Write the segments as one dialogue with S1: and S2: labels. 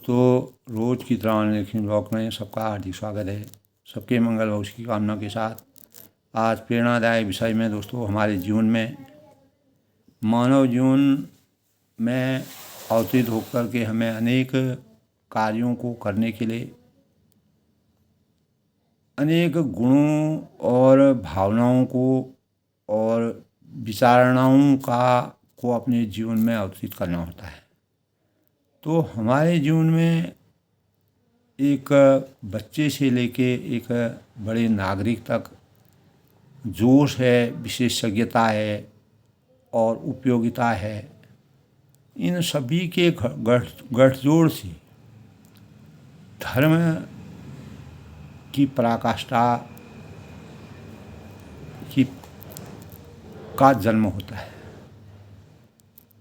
S1: दोस्तों, रोज़ की तरह लेकिन ब्लॉग में सबका हार्दिक स्वागत है। सबके मंगल भविष्य की कामना के साथ आज प्रेरणादायक विषय में दोस्तों हमारे जीवन में मानव जीवन में अवतरित होकर के हमें अनेक कार्यों को करने के लिए अनेक गुणों और भावनाओं को और विचारणाओं को अपने जीवन में अवतरित करना होता है। तो हमारे जीवन में एक बच्चे से लेके एक बड़े नागरिक तक जोश है, विशेषज्ञता है और उपयोगिता है। इन सभी के गठजोड़ से धर्म की पराकाष्ठा का जन्म होता है।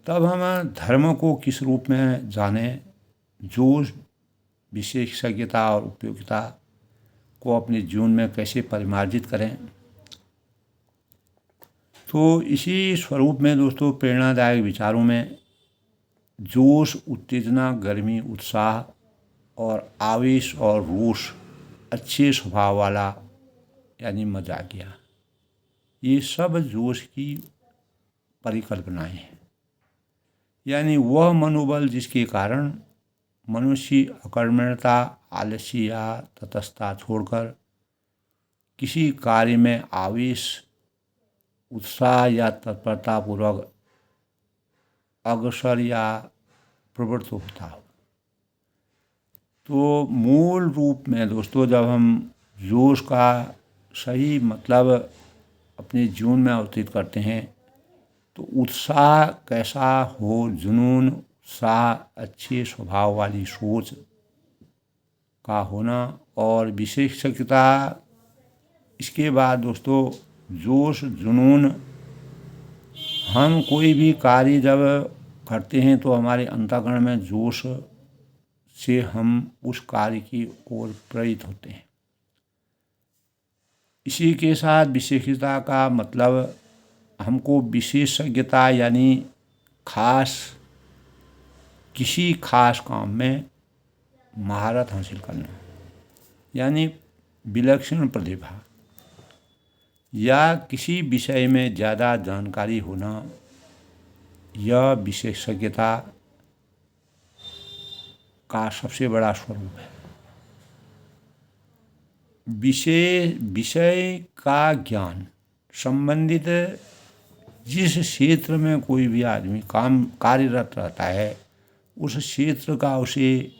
S1: तब हम धर्म को किस रूप में जानें, जोश, विशेषज्ञता और उपयोगिता को अपने जीवन में कैसे परिमार्जित करें। तो इसी स्वरूप में दोस्तों प्रेरणादायक विचारों में जोश, उत्तेजना, गर्मी, उत्साह और आवेश और रोष, अच्छे स्वभाव वाला यानी मजाकिया, ये सब जोश की परिकल्पनाएं हैं। यानी वह मनोबल जिसके कारण मनुष्य अकर्मण्यता, आलस्य या तटस्थता छोड़कर किसी कार्य में आवेश, उत्साह या तत्परतापूर्वक अग्रसर या प्रवृत्त होता हो। तो मूल रूप में दोस्तों जब हम जोश का सही मतलब अपने जीवन में अवतरित करते हैं तो उत्साह कैसा हो, जुनून, उत्साह, अच्छे स्वभाव वाली सोच का होना और विशेषज्ञता। इसके बाद दोस्तों जोश, जुनून, हम कोई भी कार्य जब करते हैं तो हमारे अंतःकरण में जोश से हम उस कार्य की ओर प्रेरित होते हैं। इसी के साथ विशेषज्ञता का मतलब हमको विशेषज्ञता यानी किसी खास काम में महारत हासिल करना, यानी विलक्षण प्रतिभा या किसी विषय में ज़्यादा जानकारी होना, यह विशेषज्ञता का सबसे बड़ा स्वरूप है। विषय का ज्ञान संबंधित जिस क्षेत्र में कोई भी आदमी कार्यरत रहता है उस क्षेत्र का उसे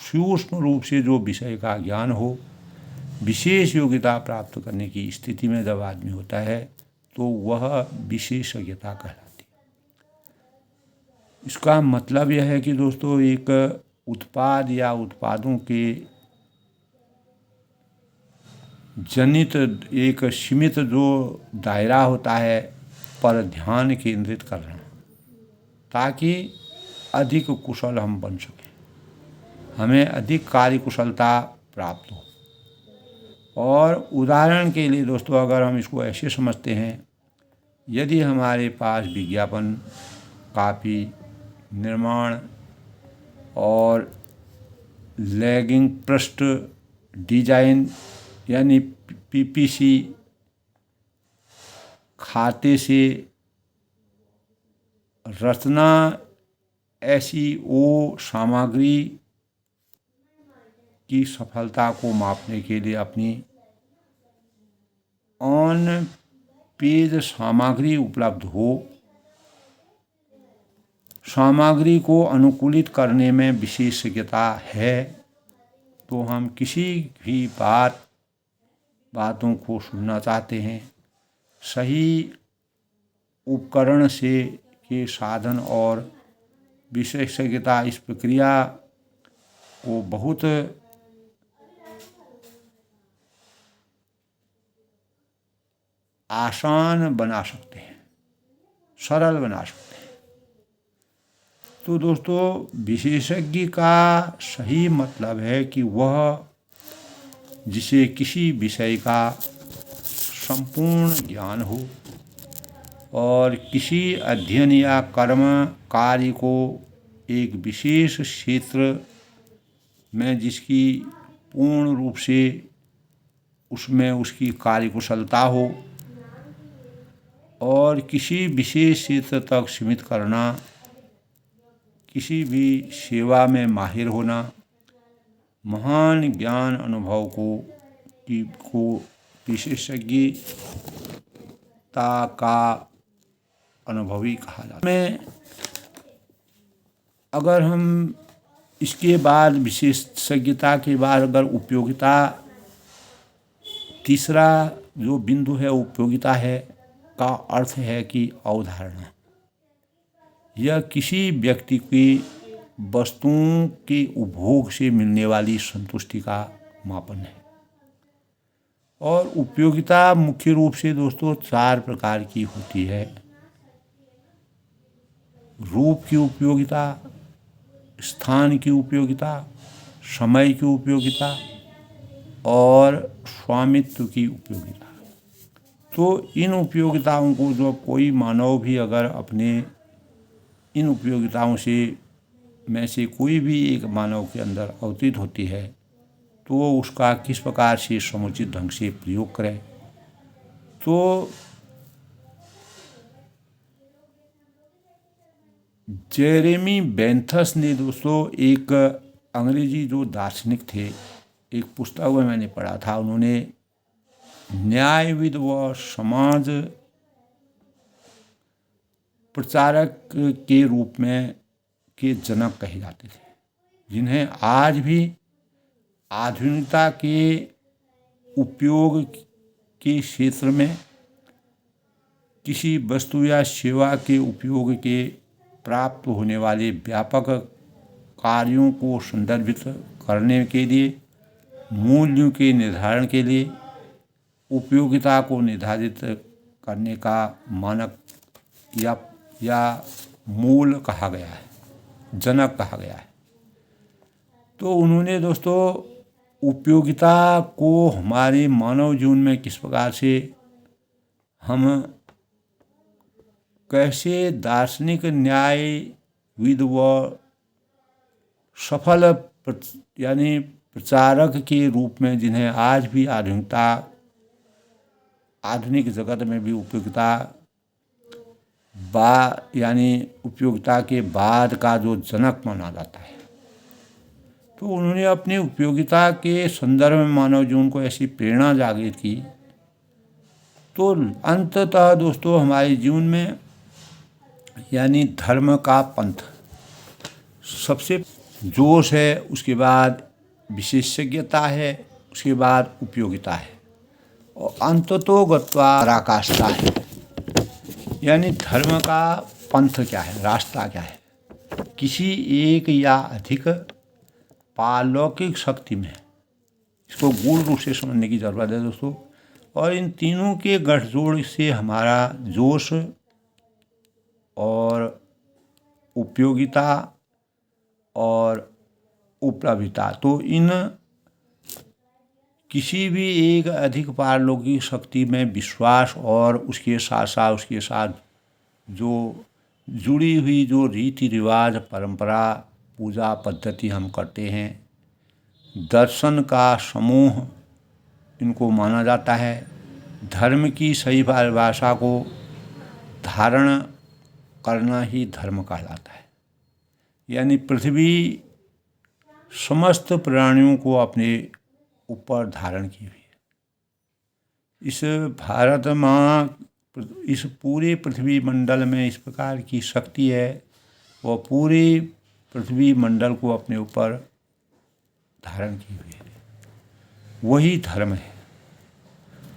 S1: सूक्ष्म रूप से जो विषय का ज्ञान हो, विशेष योग्यता प्राप्त करने की स्थिति में जब आदमी होता है तो वह विशेषज्ञता कहलाती है। इसका मतलब यह है कि दोस्तों एक उत्पाद या उत्पादों के जनित एक सीमित जो दायरा होता है पर ध्यान केंद्रित करना ताकि अधिक कुशल हम बन सकें, हमें अधिक कार्य कुशलता प्राप्त हो। और उदाहरण के लिए दोस्तों अगर हम इसको ऐसे समझते हैं, यदि हमारे पास विज्ञापन, कॉपी, निर्माण और लैगिंग पृष्ठ डिजाइन यानी पीपीसी, खाते से रचना, एसईओ सामग्री की सफलता को मापने के लिए अपनी ऑन पेज सामग्री उपलब्ध हो, सामग्री को अनुकूलित करने में विशेषज्ञता है, तो हम किसी भी बातों को सुनना चाहते हैं, सही उपकरण से के साधन और विशेषज्ञता इस प्रक्रिया को बहुत आसान बना सकते हैं, सरल बना सकते हैं। तो दोस्तों विशेषज्ञ का सही मतलब है कि वह जिसे किसी विषय का संपूर्ण ज्ञान हो और किसी अध्ययन या कर्म कार्य को एक विशेष क्षेत्र में जिसकी पूर्ण रूप से उसमें उसकी कार्यकुशलता हो और किसी विशेष क्षेत्र तक सीमित करना, किसी भी सेवा में माहिर होना, महान ज्ञान अनुभव को विशेषज्ञता का अनुभवी कहा जाता है। अगर हम इसके बाद विशेषज्ञता के बाद अगर उपयोगिता, तीसरा जो बिंदु है उपयोगिता है का अर्थ है कि अवधारणा। यह किसी व्यक्ति की वस्तुओं के उपभोग से मिलने वाली संतुष्टि का मापन है। और उपयोगिता मुख्य रूप से दोस्तों 4 प्रकार की होती है। रूप की उपयोगिता, स्थान की उपयोगिता, समय की उपयोगिता और स्वामित्व की उपयोगिता। तो इन उपयोगिताओं को जो कोई मानव भी अगर अपने इन उपयोगिताओं में से कोई भी एक मानव के अंदर अवतीत होती है तो उसका किस प्रकार से समुचित ढंग से प्रयोग करें। तो जेरेमी बेंथस ने दोस्तों एक अंग्रेजी जो दार्शनिक थे, एक पुस्तक में मैंने पढ़ा था, उन्होंने न्यायविद व समाज प्रचारक के रूप में के जनक कहे जाते थे, जिन्हें आज भी आधुनिकता के उपयोग के क्षेत्र में किसी वस्तु या सेवा के उपयोग के प्राप्त होने वाले व्यापक कार्यों को संदर्भित करने के लिए, मूल्यों के निर्धारण के लिए, उपयोगिता को निर्धारित करने का मानक या मूल कहा गया है, जनक कहा गया है। तो उन्होंने दोस्तों उपयोगिता को हमारे मानव जीवन में किस प्रकार से हम कैसे दार्शनिक न्यायविद व सफल यानी प्रचारक के रूप में जिन्हें आज भी आधुनिक जगत में भी उपयोगिता यानी उपयोगिता के बाद का जो जनक माना जाता है। तो उन्होंने अपनी उपयोगिता के संदर्भ में मानव जीवन को ऐसी प्रेरणा जागृत की। तो अंततः दोस्तों हमारे जीवन में यानी धर्म का पंथ सबसे जोश है, उसके बाद विशेषज्ञता है, उसके बाद उपयोगिता है और अंततो गत्वा पराकाष्ठा है। यानी धर्म का पंथ क्या है, रास्ता क्या है, किसी एक या अधिक पारलौकिक शक्ति में, इसको गूढ़ रूप से समझने की जरूरत है दोस्तों। और इन तीनों के गठजोड़ से हमारा जोश और उपयोगिता और उपलब्धता, तो इन किसी भी एक अधिक पारलौकिक शक्ति में विश्वास और उसके साथ जो जुड़ी हुई जो रीति रिवाज, परंपरा, पूजा पद्धति हम करते हैं, दर्शन का समूह इनको माना जाता है। धर्म की सही परिभाषा को धारण करना ही धर्म कहलाता है। यानी पृथ्वी समस्त प्राणियों को अपने ऊपर धारण की हुई है। इस भारत माँ, इस पूरे पृथ्वी मंडल में इस प्रकार की शक्ति है, वह पूरे पृथ्वी मंडल को अपने ऊपर धारण की हुई है, वही धर्म है।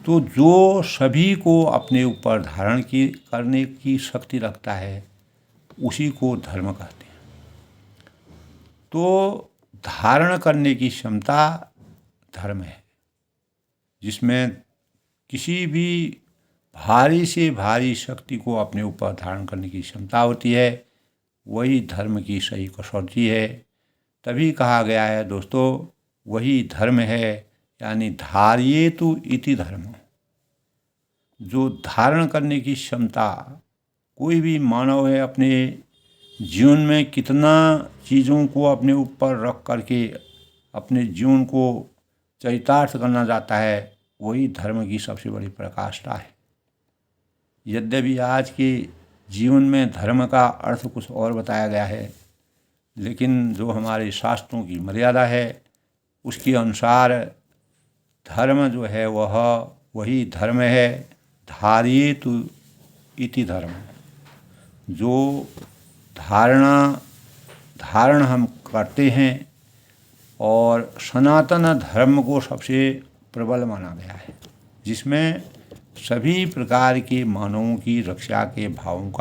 S1: तो जो सभी को अपने ऊपर धारण करने की शक्ति रखता है उसी को धर्म कहते हैं। तो धारण करने की क्षमता धर्म है, जिसमें किसी भी भारी से भारी शक्ति को अपने ऊपर धारण करने की क्षमता होती है, वही धर्म की सही कसौटी है। तभी कहा गया है दोस्तों, वही धर्म है, यानी धार्येतु इति धर्म। जो धारण करने की क्षमता कोई भी मानव है अपने जीवन में कितना चीज़ों को अपने ऊपर रख करके अपने जीवन को चरितार्थ करना चाहता है, वही धर्म की सबसे बड़ी पराकाष्ठा है। यद्यपि आज के जीवन में धर्म का अर्थ कुछ और बताया गया है, लेकिन जो हमारे शास्त्रों की मर्यादा है उसके अनुसार धर्म जो है वही धर्म है। धारित इति धर्म, जो धारण हम करते हैं, और सनातन धर्म को सबसे प्रबल माना गया है, जिसमें सभी प्रकार के मानवों की रक्षा के भावों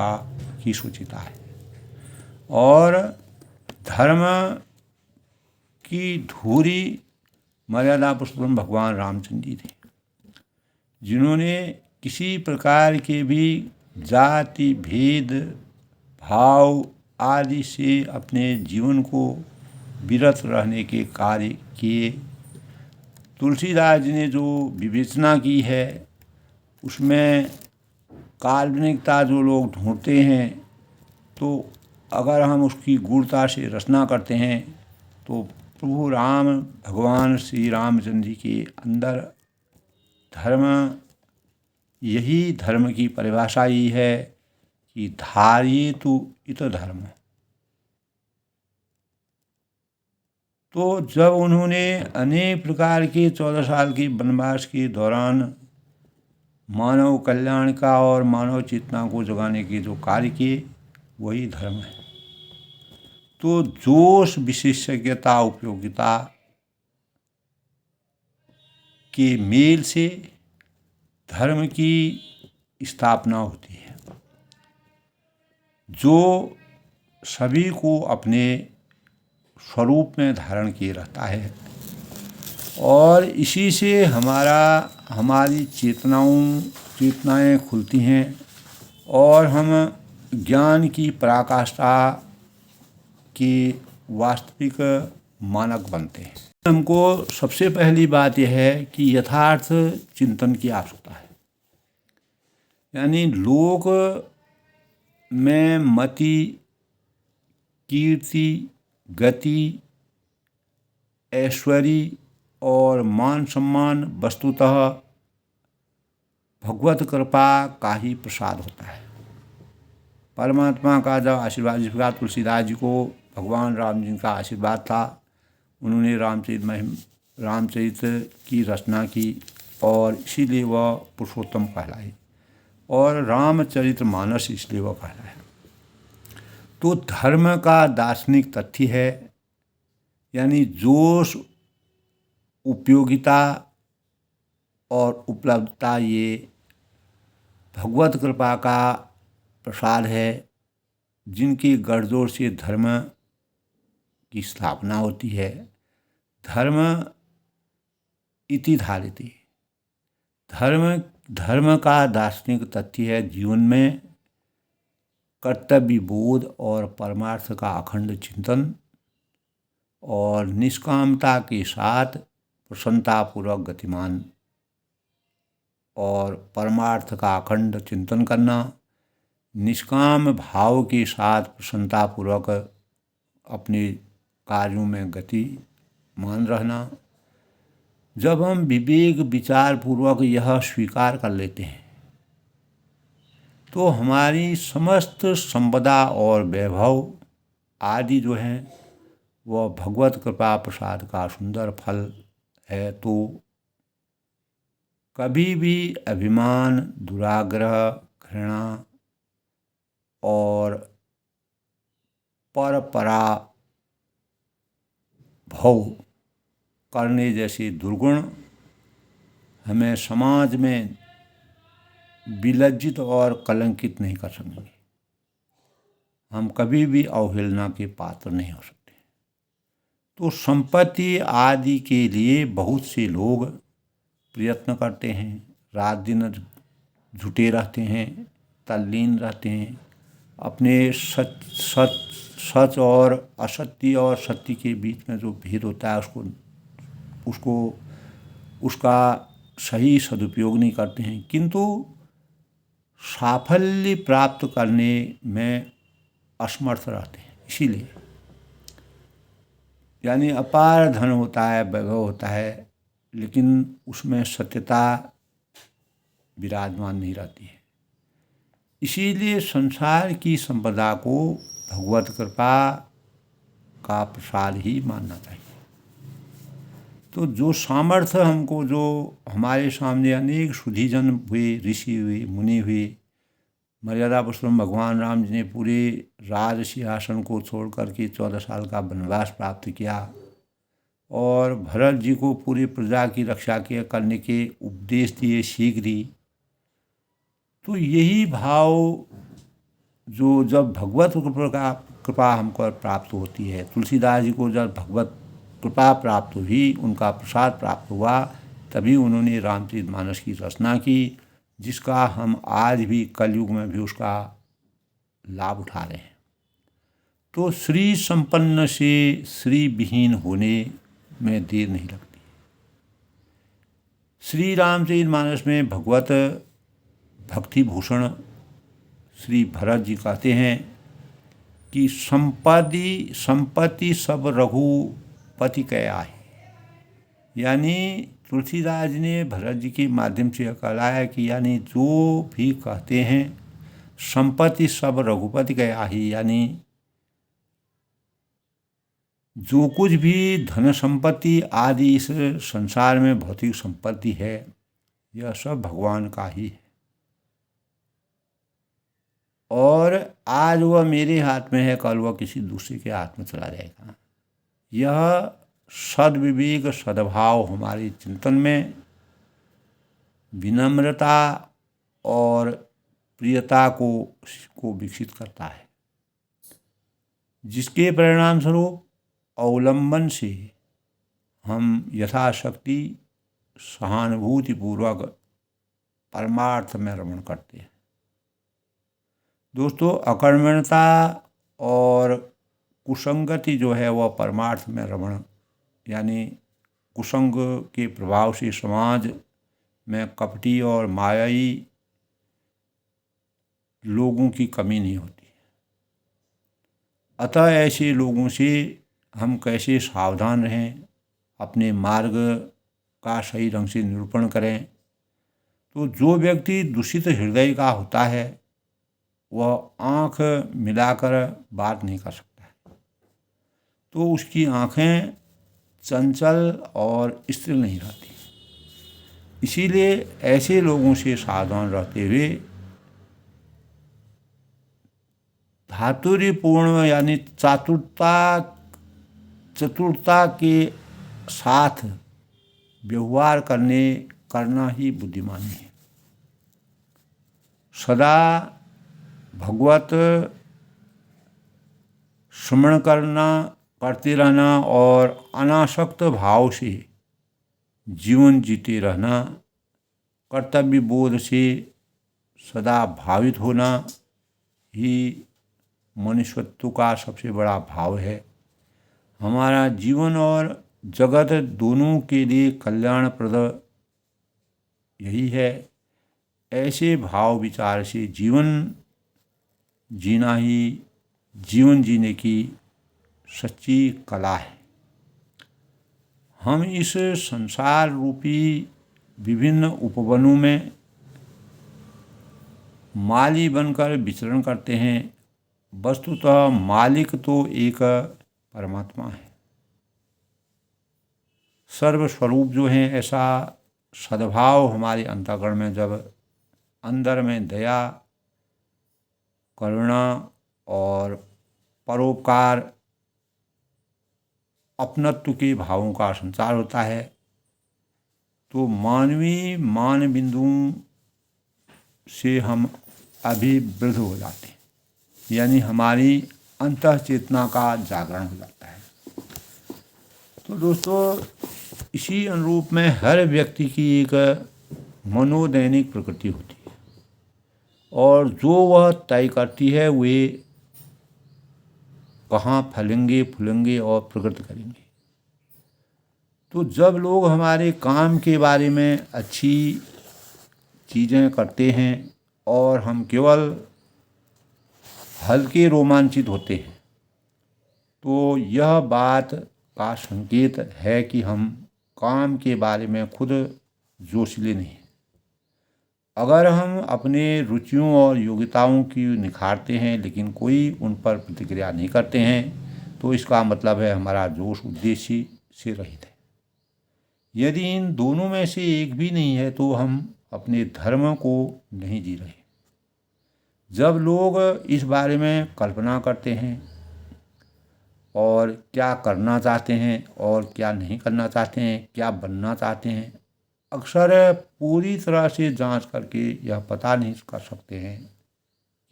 S1: की सूचिता है। और धर्म की धुरी मर्यादा पुरुषोत्तम भगवान रामचंद्र जी थे, जिन्होंने किसी प्रकार के भी जाति भेद भाव आदि से अपने जीवन को विरत रहने के कार्य किए। तुलसीदास जी ने जो विवेचना की है उसमें काल्पनिकता जो लोग ढूंढते हैं, तो अगर हम उसकी गूढ़ता से रचना करते हैं तो प्रभु राम भगवान श्री रामचंद्र जी के अंदर धर्म, यही धर्म की परिभाषा ही है कि धारयेतु इत धर्म। तो जब उन्होंने अनेक प्रकार के 14 साल के वनवास के दौरान मानव कल्याण का और मानव चेतना को जगाने के जो कार्य किए, वही धर्म है। तो जोश विशेषज्ञता उपयोगिता के मेल से धर्म की स्थापना होती है, जो सभी को अपने स्वरूप में धारण किए रहता है, और इसी से हमारी चेतनाएं खुलती हैं और हम ज्ञान की पराकाष्ठा के वास्तविक मानक बनते हैं। हमको सबसे पहली बात यह है कि यथार्थ चिंतन की आवश्यकता है। यानी लोक में मति, कीर्ति, गति, ऐश्वर्य और मान सम्मान वस्तुतः भगवत कृपा का ही प्रसाद होता है। परमात्मा का जब आशीर्वाद, जिस प्रकार तुलसीदास जी को भगवान राम जी का आशीर्वाद था, उन्होंने रामचरित की रचना की और इसीलिए वह पुरुषोत्तम कहलाए, और रामचरित मानस इसलिए वह कहलाए। तो धर्म का दार्शनिक तथ्य है, यानी जोश, उपयोगिता और उपलब्धता ये भगवत कृपा का प्रसाद है, जिनकी गठजोड़ से धर्म की स्थापना होती है। धर्म इति धारिति, धर्म का दार्शनिक तथ्य है जीवन में कर्तव्य बोध और परमार्थ का अखंड चिंतन, और निष्कामता के साथ प्रसन्नतापूर्वक गतिमान और परमार्थ का अखंड चिंतन करना, निष्काम भाव के साथ प्रसन्नतापूर्वक अपने कार्यों में गतिमान रहना। जब हम विवेक विचार पूर्वक यह स्वीकार कर लेते हैं तो हमारी समस्त संपदा और वैभव आदि जो है वह भगवत कृपा प्रसाद का सुंदर फल है। तो कभी भी अभिमान, दुराग्रह, घृणा और परपराभव करने जैसे दुर्गुण हमें समाज में विलज्जित और कलंकित नहीं कर सकेंगे। हम कभी भी अवहेलना के पात्र नहीं हो सकते। तो संपत्ति आदि के लिए बहुत से लोग प्रयत्न करते हैं, रात दिन जुटे रहते हैं, तल्लीन रहते हैं, अपने सच और असत्य और सत्य के बीच में जो भेद होता है उसका सही सदुपयोग नहीं करते हैं। किंतु साफल्य प्राप्त करने में असमर्थ रहते हैं। इसीलिए यानी अपार धन होता है, वैभव होता है, लेकिन उसमें सत्यता विराजमान नहीं रहती है। इसीलिए संसार की संपदा को भगवत कृपा का प्रसाद ही मानना चाहिए। तो जो सामर्थ्य हमको, जो हमारे सामने अनेक सुधीजन हुए, ऋषि हुए, मुनि हुए, मर्यादा पुरुषोत्तम भगवान राम जी ने पूरे राज सिंहासन को छोड़ करके 14 साल का वनवास प्राप्त किया और भरत जी को पूरी प्रजा की रक्षा करने के उपदेश दिए, सीख दी। तो यही भाव जो जब भगवत कृपा हमको प्राप्त होती है, तुलसीदास जी को जब भगवत कृपा प्राप्त हुई, उनका प्रसाद प्राप्त हुआ, तभी उन्होंने रामचरितमानस की रचना की, जिसका हम आज भी कलयुग में भी उसका लाभ उठा रहे हैं। तो श्री संपन्न से श्री विहीन होने में देर नहीं लगती। श्री रामचरितमानस में भगवत भक्ति भूषण श्री भरत जी कहते हैं कि संपत्ति सब रघुपति कया है। यानी तुलसीदास जी ने भरत जी के माध्यम से कहा है कि यानी जो भी कहते हैं संपत्ति सब रघुपति कया ही, यानी जो कुछ भी धन संपत्ति आदि इस संसार में भौतिक संपत्ति है, यह सब भगवान का ही है और आज वह मेरे हाथ में है, कल वह किसी दूसरे के हाथ में चला जाएगा। यह सद्विवेक सद्भाव हमारे चिंतन में विनम्रता और प्रियता को विकसित करता है, जिसके परिणाम स्वरूप अवलंबन से हम यथाशक्ति सहानुभूतिपूर्वक परमार्थ में रमण करते हैं। दोस्तों, अकर्मण्यता और कुसंगति जो है वह परमार्थ में रमण, यानी कुसंग के प्रभाव से समाज में कपटी और मायाई लोगों की कमी नहीं होती। अतः ऐसे लोगों से हम कैसे सावधान रहें, अपने मार्ग का सही ढंग से निरूपण करें। तो जो व्यक्ति दूषित हृदय का होता है वह आँख मिलाकर बात नहीं कर सकता है, तो उसकी आँखें चंचल और स्थिर नहीं रहती। इसीलिए ऐसे लोगों से सावधान रहते हुए धातुर्यपूर्ण यानी चतुरता के साथ व्यवहार करना ही बुद्धिमानी है। सदा भगवत स्मरण करते रहना और अनासक्त भाव से जीवन जीते रहना, कर्तव्य बोध से सदा भावित होना ही मनुष्यत्व का सबसे बड़ा भाव है। हमारा जीवन और जगत दोनों के लिए कल्याणप्रद यही है। ऐसे भाव विचार से जीवन जीना ही जीवन जीने की सच्ची कला है। हम इस संसार रूपी विभिन्न उपवनों में माली बनकर विचरण करते हैं। वस्तुतः मालिक तो एक परमात्मा है, सर्वस्वरूप जो है। ऐसा सद्भाव हमारे अंतःकरण में जब अंदर में दया, करुणा और परोपकार, अपनत्व के भावों का संचार होता है, तो मानवीय मान बिंदुओं से हम अभिवृद्ध हो जाते हैं, यानी हमारी अंतः चेतना का जागरण हो जाता है। तो दोस्तों, इसी अनुरूप में हर व्यक्ति की एक मनोदैनिक प्रकृति होती है और जो वह तय करती है वे कहाँ फलेंगे, फूलेंगे और प्रकट करेंगे। तो जब लोग हमारे काम के बारे में अच्छी चीज़ें करते हैं और हम केवल हल्के रोमांचित होते हैं, तो यह बात का संकेत है कि हम काम के बारे में खुद जोशीले नहीं। अगर हम अपने रुचियों और योग्यताओं की निखारते हैं लेकिन कोई उन पर प्रतिक्रिया नहीं करते हैं, तो इसका मतलब है हमारा जोश उद्देश्य से रहित है। यदि इन दोनों में से एक भी नहीं है तो हम अपने धर्म को नहीं जी रहे। जब लोग इस बारे में कल्पना करते हैं और क्या करना चाहते हैं और क्या नहीं करना चाहते हैं, क्या बनना चाहते हैं, अक्सर पूरी तरह से जांच करके यह पता नहीं कर सकते हैं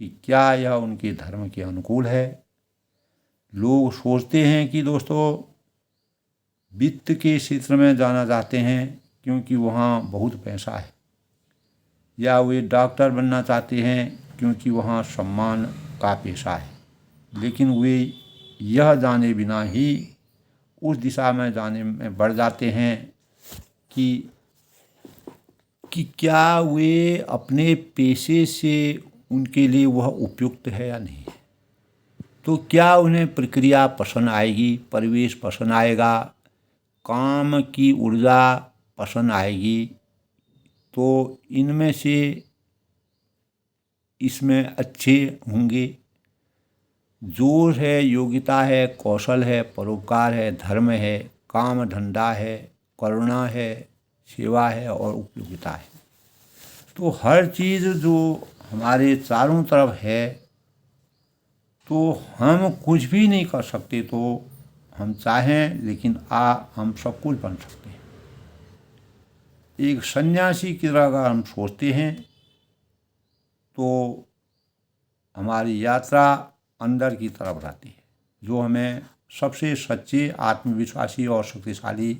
S1: कि क्या यह उनके धर्म के अनुकूल है। लोग सोचते हैं कि दोस्तों वित्त के क्षेत्र में जाना चाहते हैं क्योंकि वहाँ बहुत पैसा है, या वे डॉक्टर बनना चाहते हैं क्योंकि वहाँ सम्मान का पेशा है, लेकिन वे यह जाने बिना ही उस दिशा में जाने में बढ़ जाते हैं कि क्या वे अपने पेशे से उनके लिए वह उपयुक्त है या नहीं। तो क्या उन्हें प्रक्रिया पसंद आएगी, परिवेश पसंद आएगा, काम की ऊर्जा पसंद आएगी, तो इनमें से इसमें अच्छे होंगे। जोश है, योग्यता है, कौशल है, परोपकार है, धर्म है, काम धंधा है, करुणा है, सेवा है और उपयोगिता है। तो हर चीज़ जो हमारे चारों तरफ है, तो हम कुछ भी नहीं कर सकते, तो हम चाहें लेकिन हम सब कुछ बन सकते हैं। एक सन्यासी की तरह अगर हम सोचते हैं तो हमारी यात्रा अंदर की तरफ रहती है, जो हमें सबसे सच्चे, आत्मविश्वासी और शक्तिशाली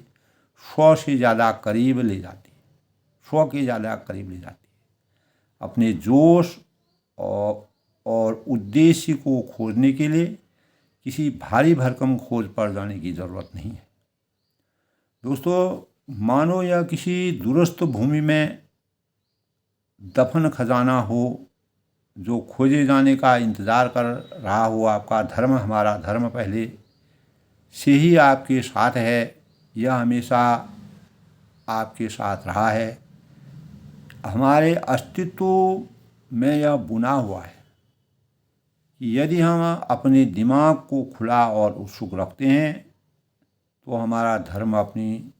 S1: स्व से ज़्यादा करीब ले जाती है, स्व के ज़्यादा करीब ले जाती है। अपने जोश और उद्देश्य को खोजने के लिए किसी भारी भरकम खोज पर जाने की ज़रूरत नहीं है। दोस्तों, मानो यह किसी दूरस्थ भूमि में दफन खजाना हो जो खोजे जाने का इंतज़ार कर रहा हो। आपका धर्म, हमारा धर्म पहले से ही आपके साथ है, यह हमेशा आपके साथ रहा है। हमारे अस्तित्व में यह बुना हुआ है कि यदि हम अपने दिमाग को खुला और उत्सुक रखते हैं तो हमारा धर्म अपनी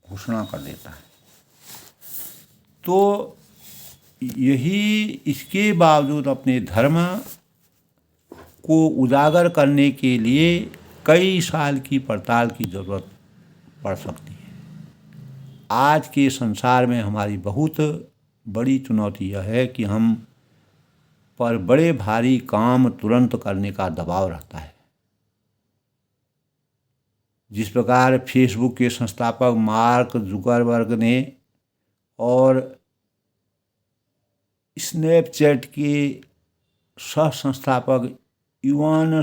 S1: घोषणा कर देता है। तो यही इसके बावजूद अपने धर्म को उजागर करने के लिए कई साल की पड़ताल की ज़रूरत पड़ सकती है। आज के संसार में हमारी बहुत बड़ी चुनौती यह है कि हम पर बड़े भारी काम तुरंत करने का दबाव रहता है। जिस प्रकार फेसबुक के संस्थापक मार्क जुकरबर्ग ने और स्नैपचैट के सह संस्थापक इवान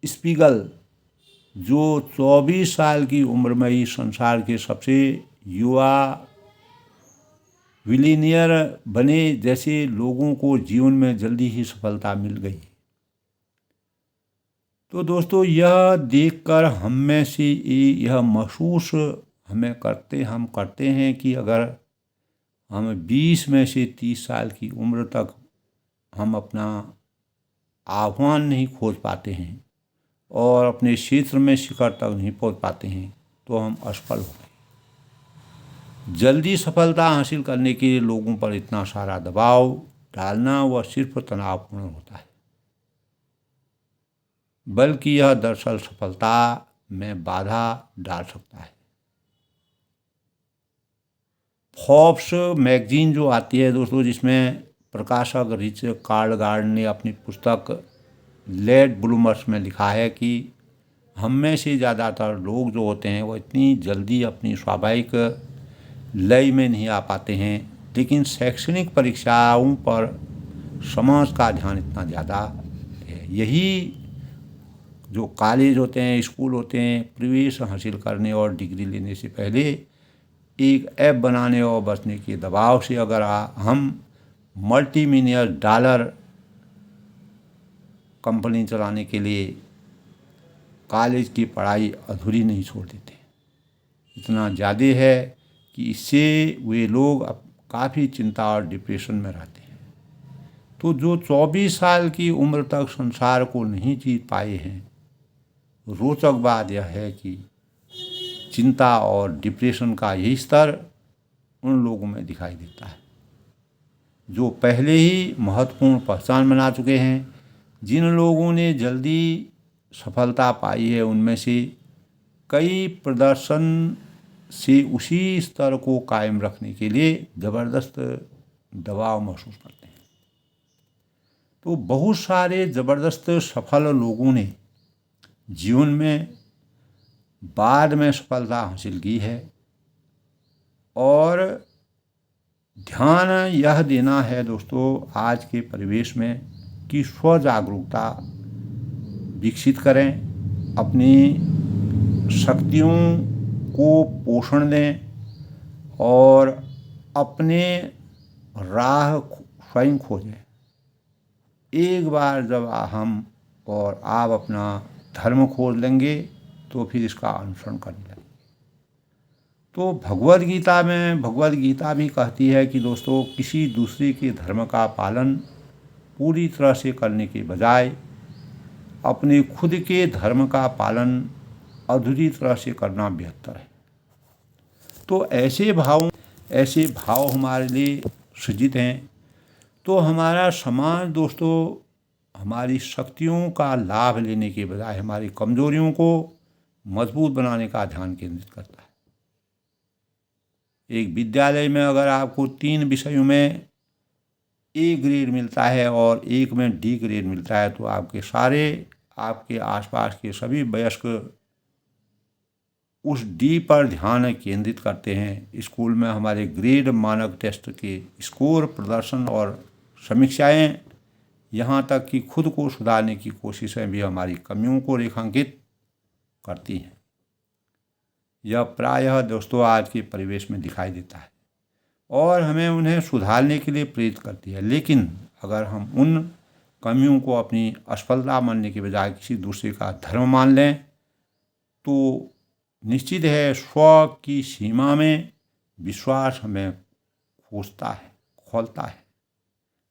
S1: स्पीगल, जो 24 साल की उम्र में ही संसार के सबसे युवा बिलियनियर बने, जैसे लोगों को जीवन में जल्दी ही सफलता मिल गई। तो दोस्तों, यह देखकर हम में से यह महसूस हम करते हैं कि अगर हम 20 में से 30 साल की उम्र तक हम अपना आह्वान नहीं खोज पाते हैं और अपने क्षेत्र में शिखर तक नहीं पहुंच पाते हैं तो हम असफल हो गए। जल्दी सफलता हासिल करने के लिए लोगों पर इतना सारा दबाव डालना वह सिर्फ तनावपूर्ण होता है, बल्कि यह दरअसल सफलता में बाधा डाल सकता है। फोर्ब्स मैगजीन जो आती है दोस्तों, जिसमें प्रकाशक रिचर्ड गार्ड ने अपनी पुस्तक लेट ब्लूमर्स में लिखा है कि हम में से ज़्यादातर लोग जो होते हैं वो इतनी जल्दी अपनी स्वाभाविक लय में नहीं आ पाते हैं, लेकिन शैक्षणिक परीक्षाओं पर समाज का ध्यान इतना ज़्यादा है। यही जो कॉलेज होते हैं, स्कूल होते हैं, प्रवेश हासिल करने और डिग्री लेने से पहले एक ऐप बनाने और बचने के दबाव से अगर हम मल्टी-मिलियन डॉलर कंपनी चलाने के लिए कॉलेज की पढ़ाई अधूरी नहीं छोड़ देते। इतना ज़्यादा है कि इससे वे लोग अब काफ़ी चिंता और डिप्रेशन में रहते हैं। तो जो 24 साल की उम्र तक संसार को नहीं जीत पाए हैं, रोचक बात यह है कि चिंता और डिप्रेशन का यही स्तर उन लोगों में दिखाई देता है जो पहले ही महत्वपूर्ण पहचान बना चुके हैं। जिन लोगों ने जल्दी सफलता पाई है उनमें से कई प्रदर्शन से उसी स्तर को कायम रखने के लिए ज़बरदस्त दबाव महसूस करते हैं। तो बहुत सारे ज़बरदस्त सफल लोगों ने जीवन में बाद में सफलता हासिल की है और ध्यान यह देना है दोस्तों आज के परिवेश में कि स्व जागरूकता विकसित करें, अपनी शक्तियों को पोषण दें और अपने राह स्वयं खोजें। एक बार जब हम और आप अपना धर्म खोज लेंगे तो फिर इसका अनुसरण करने लगेंगे। तो भगवद गीता भी कहती है कि दोस्तों किसी दूसरे के धर्म का पालन पूरी तरह से करने के बजाय अपने खुद के धर्म का पालन अधूरी तरह से करना बेहतर है। तो ऐसे भाव हमारे लिए सृजित हैं। तो हमारा समाज दोस्तों हमारी शक्तियों का लाभ लेने के बजाय हमारी कमजोरियों को मजबूत बनाने का ध्यान केंद्रित करता है। एक विद्यालय में अगर आपको 3 विषयों में ए ग्रेड मिलता है और एक में डी ग्रेड मिलता है तो आपके आसपास के सभी वयस्क उस डी पर ध्यान केंद्रित करते हैं। स्कूल में हमारे ग्रेड मानक टेस्ट के स्कोर प्रदर्शन और समीक्षाएं यहाँ तक कि खुद को सुधारने की कोशिशें भी हमारी कमियों को रेखांकित करती हैं। यह प्रायः दोस्तों आज के परिवेश में दिखाई देता है और हमें उन्हें सुधारने के लिए प्रेरित करती है। लेकिन अगर हम उन कमियों को अपनी असफलता मानने के बजाय किसी दूसरे का धर्म मान लें तो निश्चित है स्व की सीमा में विश्वास हमें खोलता है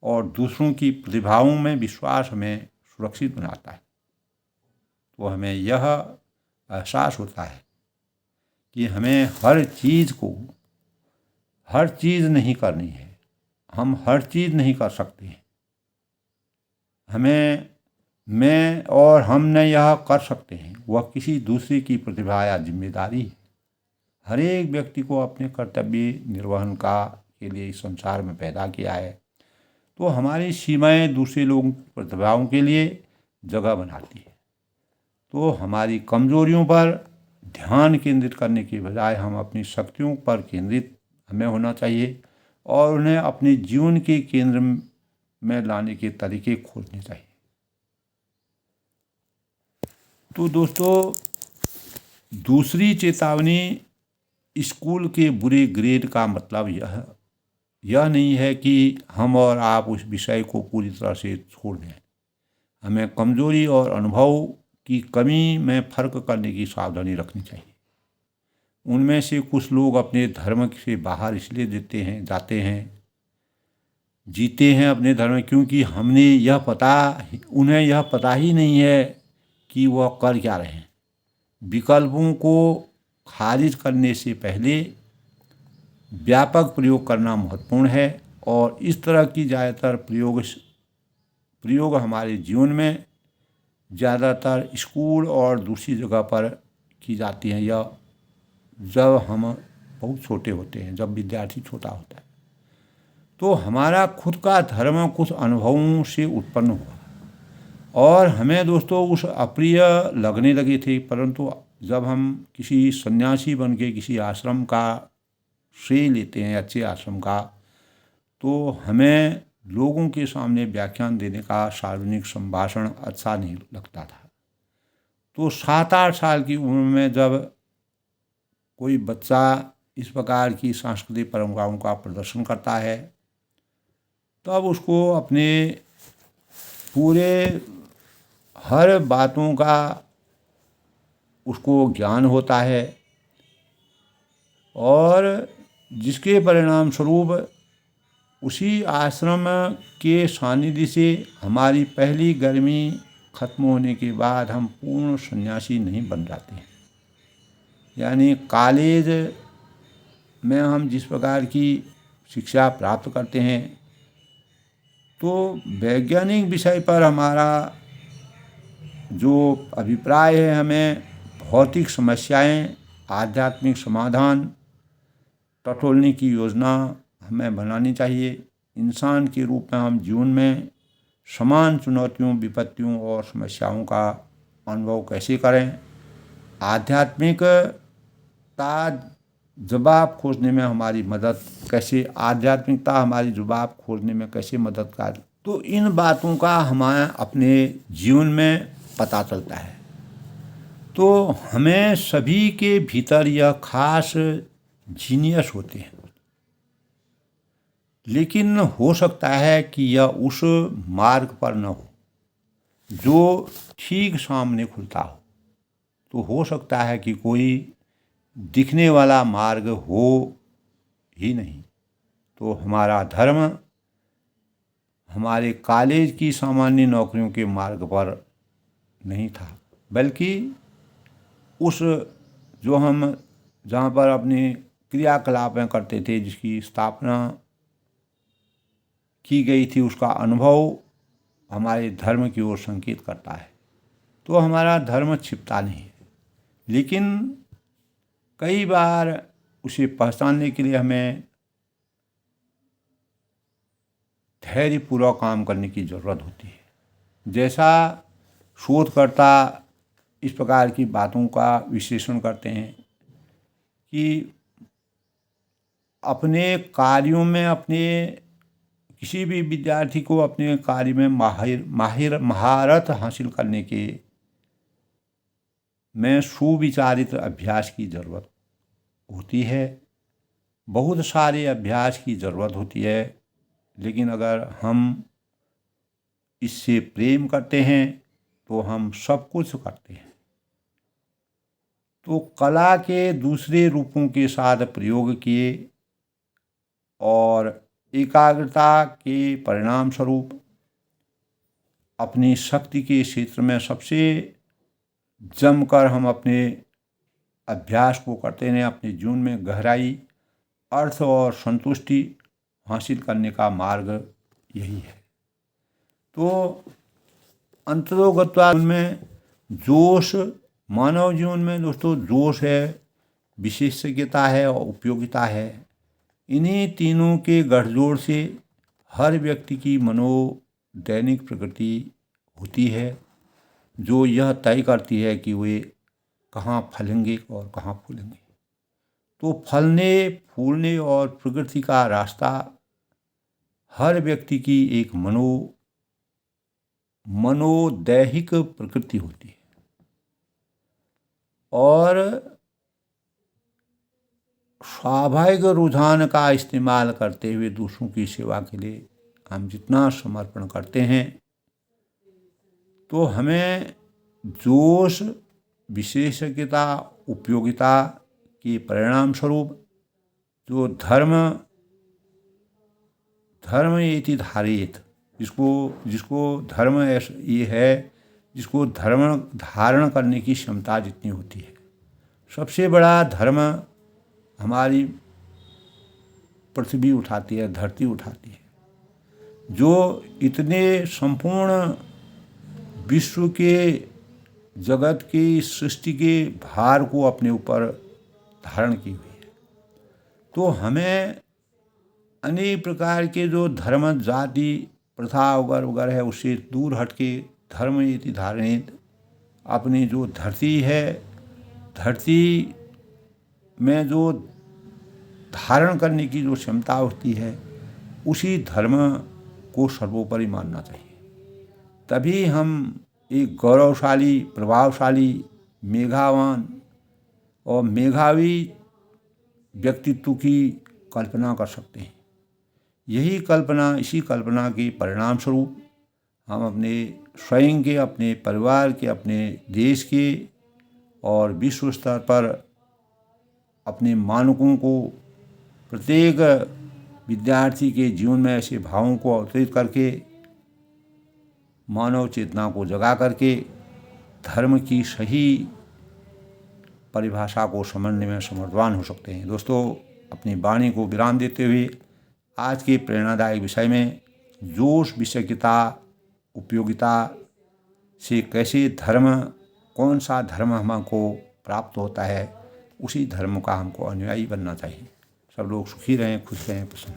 S1: और दूसरों की प्रतिभाओं में विश्वास हमें सुरक्षित बनाता है। तो हमें यह एहसास होता है कि हमें हर चीज़ नहीं करनी है, हम हर चीज़ नहीं कर सकते हैं। मैं और हमने यह कर सकते हैं वह किसी दूसरे की प्रतिभा या जिम्मेदारी है। हर एक व्यक्ति को अपने कर्तव्य निर्वहन के लिए इस संसार में पैदा किया है। तो हमारी सीमाएं दूसरे लोगों की प्रतिभाओं के लिए जगह बनाती है। तो हमारी कमजोरियों पर ध्यान केंद्रित करने के बजाय हम अपनी शक्तियों पर केंद्रित हमें होना चाहिए और उन्हें अपने जीवन के केंद्र में लाने के तरीके खोजने चाहिए। तो दोस्तों दूसरी चेतावनी स्कूल के बुरे ग्रेड का मतलब यह नहीं है कि हम और आप उस विषय को पूरी तरह से छोड़ दें। हमें कमजोरी और अनुभव की कमी में फर्क करने की सावधानी रखनी चाहिए। उनमें से कुछ लोग अपने धर्म से बाहर इसलिए जाते हैं अपने धर्म क्योंकि उन्हें यह पता ही नहीं है कि वह कर क्या रहे हैं। विकल्पों को खारिज करने से पहले व्यापक प्रयोग करना महत्वपूर्ण है और इस तरह की ज़्यादातर प्रयोग हमारे जीवन में ज़्यादातर स्कूल और दूसरी जगह पर की जाती हैं या जब हम बहुत छोटे होते हैं, जब विद्यार्थी छोटा होता है। तो हमारा खुद का धर्म कुछ अनुभवों से उत्पन्न हुआ और हमें दोस्तों उस अप्रिय लगने लगे थे, परंतु जब हम किसी सन्यासी बन के किसी आश्रम का श्रेय लेते हैं, अच्छे आश्रम का, तो हमें लोगों के सामने व्याख्यान देने का सार्वजनिक संभाषण अच्छा नहीं लगता था। तो 7-8 साल की उम्र में जब कोई बच्चा इस प्रकार की सांस्कृतिक परंपराओं का प्रदर्शन करता है, तब उसको अपने पूरे हर बातों का उसको ज्ञान होता है, और जिसके परिणाम स्वरूप उसी आश्रम के सानिध्य से हमारी पहली गर्मी खत्म होने के बाद हम पूर्ण सन्यासी नहीं बन जाते हैं। यानी कॉलेज में हम जिस प्रकार की शिक्षा प्राप्त करते हैं, तो वैज्ञानिक विषय पर हमारा जो अभिप्राय है, हमें भौतिक समस्याएं, आध्यात्मिक समाधान टटोलने की योजना हमें बनानी चाहिए। इंसान के रूप में हम जीवन में समान चुनौतियों, विपत्तियों और समस्याओं का अनुभव कैसे करें, आध्यात्मिकता जवाब खोजने में हमारी मदद कैसे, आध्यात्मिकता हमारी जवाब खोजने में कैसे मददगार, तो इन बातों का हमें अपने जीवन में पता चलता है। तो हमें सभी के भीतर यह खास जीनियस होते हैं, लेकिन हो सकता है कि यह उस मार्ग पर न हो जो ठीक सामने खुलता हो। तो हो सकता है कि कोई दिखने वाला मार्ग हो ही नहीं। तो हमारा धर्म हमारे कॉलेज की सामान्य नौकरियों के मार्ग पर नहीं था, बल्कि उस जो हम जहाँ पर अपनी क्रियाकलापें करते थे, जिसकी स्थापना की गई थी, उसका अनुभव हमारे धर्म की ओर संकेत करता है। तो हमारा धर्म छिपता नहीं है, लेकिन कई बार उसे पहचानने के लिए हमें धैर्यपूर्वक काम करने की ज़रूरत होती है। जैसा शोधकर्ता इस प्रकार की बातों का विश्लेषण करते हैं कि अपने कार्यों में, अपने किसी भी विद्यार्थी को अपने कार्य में महारत हासिल करने के में सुविचारित अभ्यास की ज़रूरत होती है। बहुत सारे अभ्यास की ज़रूरत होती है, लेकिन अगर हम इससे प्रेम करते हैं तो हम सब कुछ करते हैं। तो कला के दूसरे रूपों के साथ प्रयोग किए और एकाग्रता के परिणाम स्वरूप अपनी शक्ति के क्षेत्र में सबसे जमकर हम अपने अभ्यास को करते हैं। अपने जीवन में गहराई, अर्थ और संतुष्टि हासिल करने का मार्ग यही है। तो अंतरोगत्वा में जोश, मानव जीवन में दोस्तों जोश है, विशेषज्ञता है और उपयोगिता है। इन्हीं तीनों के गठजोड़ से हर व्यक्ति की मनोदैनिक प्रकृति होती है, जो यह तय करती है कि वे कहाँ फलेंगे और कहाँ फूलेंगे। तो फलने, फूलने और प्रकृति का रास्ता हर व्यक्ति की एक मनोदैहिक प्रकृति होती है, और स्वाभाविक रुझान का इस्तेमाल करते हुए दूसरों की सेवा के लिए हम जितना समर्पण करते हैं, तो हमें जोश, विशेषज्ञता, उपयोगिता के परिणाम स्वरूप जो धर्म इति धारेत, जिसको धर्म ये है, जिसको धर्म धारण करने की क्षमता जितनी होती है। सबसे बड़ा धर्म हमारी पृथ्वी उठाती है, धरती उठाती है, जो इतने संपूर्ण विश्व के, जगत की, सृष्टि के भार को अपने ऊपर धारण की हुई है। तो हमें अनेक प्रकार के जो धर्म, जाति, प्रथा वगैरह है, उससे दूर हटके धर्म इति धारणेत अपनी जो धरती है, धरती में जो धारण करने की जो क्षमता होती है, उसी धर्म को सर्वोपरि मानना चाहिए। तभी हम एक गौरवशाली, प्रभावशाली, मेधावान और मेधावी व्यक्तित्व की कल्पना कर सकते हैं। यही कल्पना, इसी कल्पना के परिणाम स्वरूप हम अपने स्वयं के, अपने परिवार के, अपने देश के और विश्व स्तर पर अपने मानकों को, प्रत्येक विद्यार्थी के जीवन में ऐसे भावों को अवतरित करके, मानव चेतना को जगा करके धर्म की सही परिभाषा को समझने में समर्थवान हो सकते हैं। दोस्तों, अपनी वाणी को विराम देते हुए आज के प्रेरणादायक विषय में जोश, विषयिकता, उपयोगिता से कैसे धर्म, कौन सा धर्म हमको प्राप्त होता है, उसी धर्म का हमको अनुयायी बनना चाहिए। सब लोग सुखी रहें, खुश रहें, प्रसन्न।